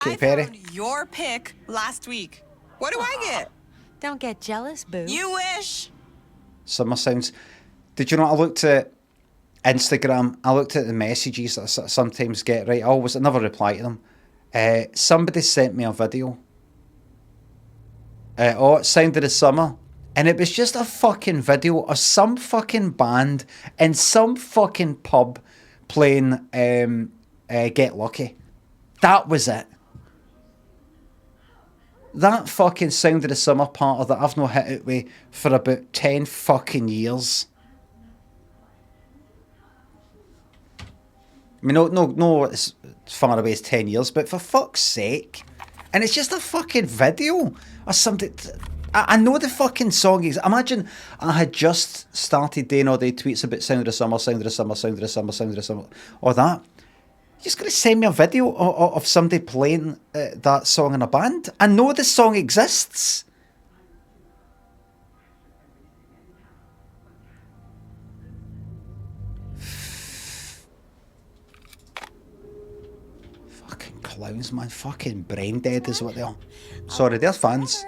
Katy I Perry. found your pic last week. What do I get? Don't get jealous, boo. You wish. Summer Sounds. Did you know what I looked at Instagram? I looked at the messages that I sometimes get, right? I never reply to them. Somebody sent me a video. It sounded of summer. And it was just a fucking video of some fucking band in some fucking pub playing Get Lucky. That was it. That fucking Sound of the Summer part of that I've not hit it with for about 10 fucking years. I mean, no, it's as far away as 10 years, but for fuck's sake. And it's just a fucking video or something. I know the fucking song is. Imagine I had just started doing all the tweets about Sound of the Summer, Sound of the Summer, Sound of the Summer, Sound of the Summer, or that. You're just going to send me a video of somebody playing that song in a band. I know the song exists. Fucking clowns, man. Fucking brain dead is what they are. Sorry, they're fans.